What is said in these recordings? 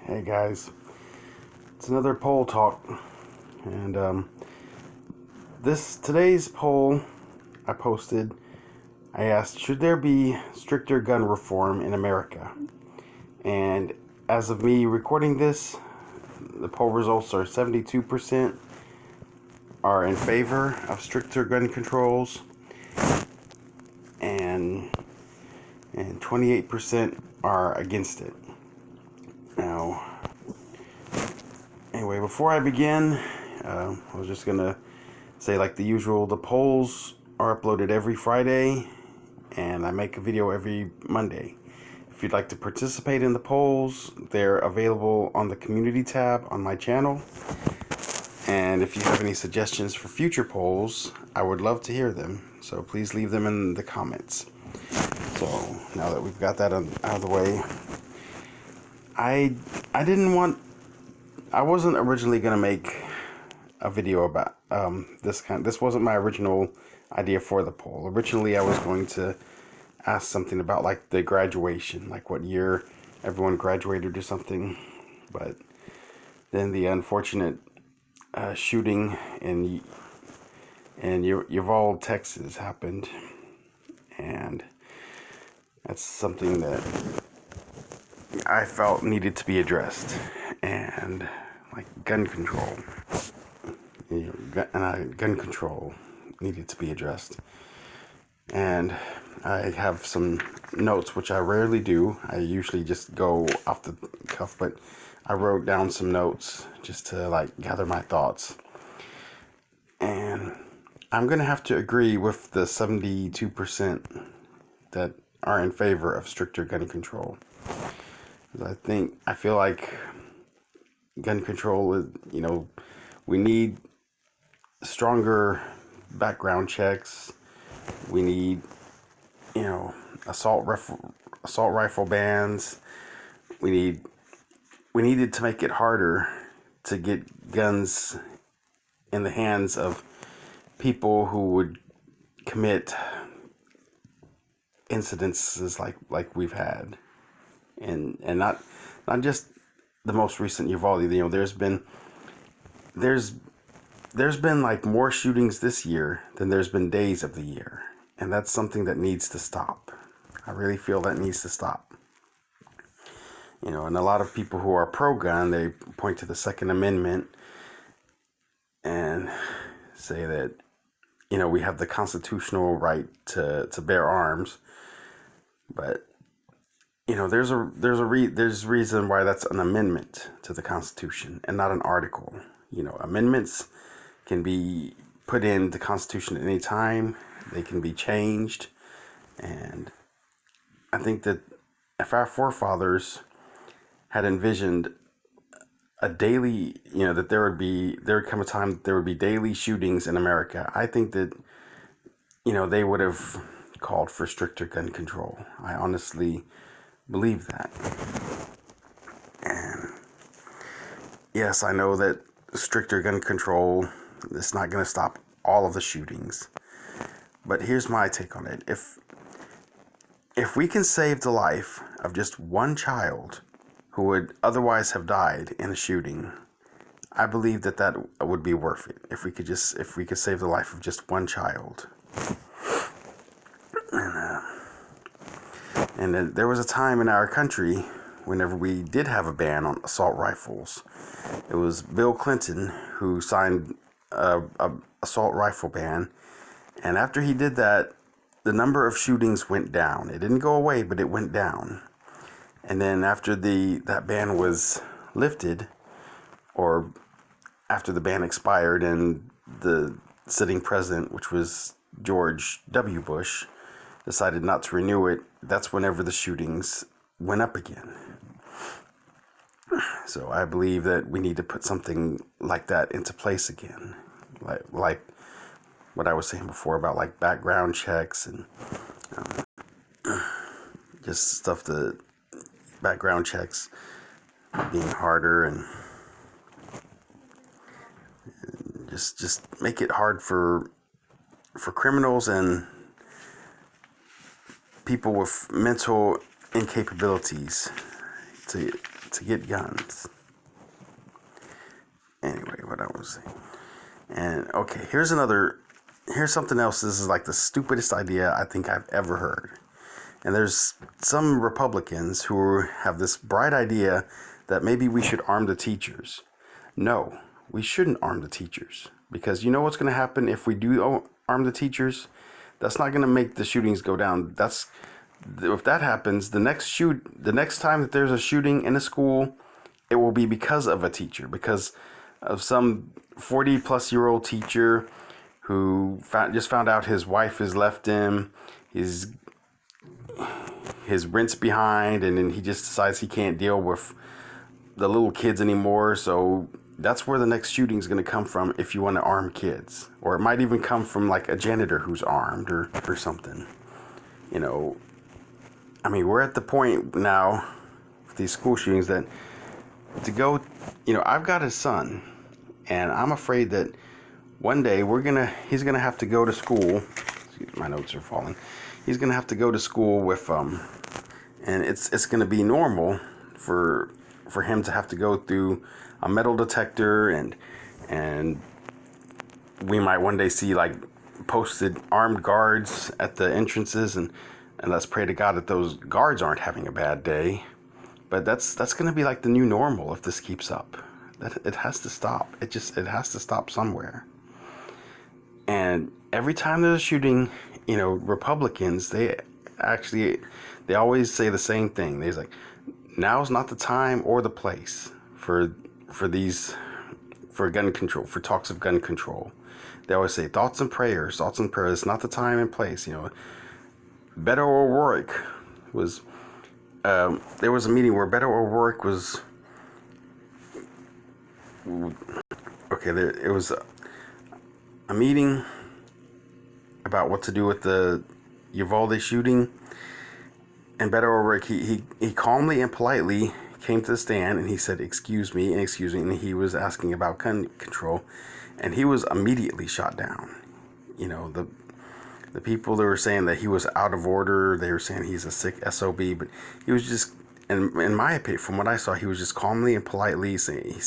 Hey guys, it's another poll talk, and today's poll I posted. I asked, should there be stricter gun reform in America? And as of me recording this, the poll results are 72% are in favor of stricter gun controls, and 28% are against it. Now, anyway, before I begin, I was just gonna say, like the usual, the polls are uploaded every Friday, and I make a video every Monday. If you'd like to participate in the polls, they're available on the community tab on my channel. And if you have any suggestions for future polls, I would love to hear them. So please leave them in the comments. So now that we've got that out of the way, I wasn't originally gonna make a video about this wasn't my original idea for the poll. Originally, I was going to ask something about like the graduation, like what year everyone graduated or something. But then the unfortunate shooting in Uvalde, Texas happened, and that's something that I felt needed to be addressed. And like gun control, gun control needed to be addressed. And I have some notes, which I rarely do. I usually just go off the cuff, but I wrote down some notes just to like gather my thoughts. And I'm gonna have to agree with the 72% that are in favor of stricter gun control. I feel like gun control is, we need stronger background checks. We need, assault rifle bans. We needed to make it harder to get guns in the hands of people who would commit incidences like we've had, and not just the most recent Uvalde. There's been like more shootings this year than there's been days of the year. And that's something that needs to stop. I really feel that needs to stop. And a lot of people who are pro-gun, they point to the Second Amendment and say that, we have the constitutional right to bear arms. But, there's reason why that's an amendment to the Constitution and not an article. Amendments can be put in the Constitution at any time. They can be changed. And I think that if our forefathers had envisioned a daily, that there would come a time that there would be daily shootings in America, I think that, they would have called for stricter gun control. I honestly believe that. And yes, I know that stricter gun control is not going to stop all of the shootings. But here's my take on it. If we can save the life of just one child who would otherwise have died in a shooting, I believe that would be worth it. If we could save the life of just one child. And there was a time in our country whenever we did have a ban on assault rifles. It was Bill Clinton who signed a assault rifle ban, and after he did that, the number of shootings went down. It didn't go away, but it went down. And then after that ban was lifted, or after the ban expired and the sitting president, which was George W. Bush, decided not to renew it, that's whenever the shootings went up again. So I believe that we need to put something like that into place again. Like what I was saying before about like background checks and just stuff, the background checks being harder, and just make it hard for criminals and people with mental incapabilities to to get guns. Anyway, what I was saying. And okay, here's something else. This is like the stupidest idea I think I've ever heard. And there's some Republicans who have this bright idea that maybe we should arm the teachers. No, we shouldn't arm the teachers. Because you know what's going to happen if we do arm the teachers? That's not going to make the shootings go down. If that happens, the next time that there's a shooting in a school, it will be because of a teacher, because of some 40-plus-year-old teacher who just found out his wife has left him, his rent's behind, and then he just decides he can't deal with the little kids anymore. So that's where the next shooting is going to come from if you want to arm kids. Or it might even come from like a janitor who's armed or something. You know, I mean, we're at the point now with these school shootings that to go, you know, I've got a son, and I'm afraid that one day he's gonna have to go to school. Excuse, my notes are falling. He's gonna have to go to school with and it's gonna be normal for him to have to go through a metal detector, and we might one day see like posted armed guards at the entrances, and let's pray to God that those guards aren't having a bad day. But that's going to be like the new normal if this keeps up. That it has to stop. It has to stop somewhere. And every time there's a shooting, you know, Republicans, they always say the same thing. They're like, now's not the time or the place for gun control, for talks of gun control. They always say thoughts and prayers. It's not the time and place. You know, Beto O'Rourke was. There was a meeting where Beto O'Rourke was. Okay, it was a meeting about what to do with the Uvalde shooting, and Beto O'Rourke he calmly and politely came to the stand and he said, excuse me, and he was asking about gun control, and he was immediately shot down. You know, the people that were saying that he was out of order, they were saying he's a sick SOB, but he was just, in my opinion, from what I saw, he was just calmly and politely saying,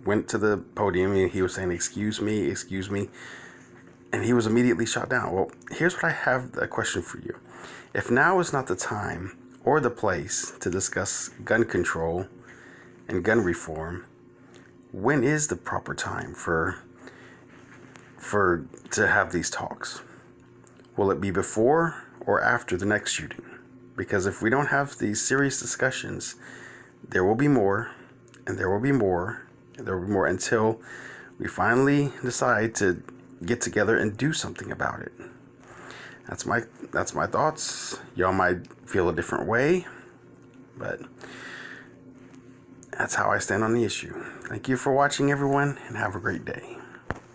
went to the podium and he was saying, excuse me, and he was immediately shot down. Well, here's what I have a question for you. If now is not the time or the place to discuss gun control and gun reform, when is the proper time to have these talks? Will it be before or after the next shooting? Because if we don't have these serious discussions, there will be more, and there will be more, and there will be more until we finally decide to get together and do something about it. That's my thoughts. Y'all might feel a different way, but that's how I stand on the issue. Thank you for watching, everyone, and have a great day.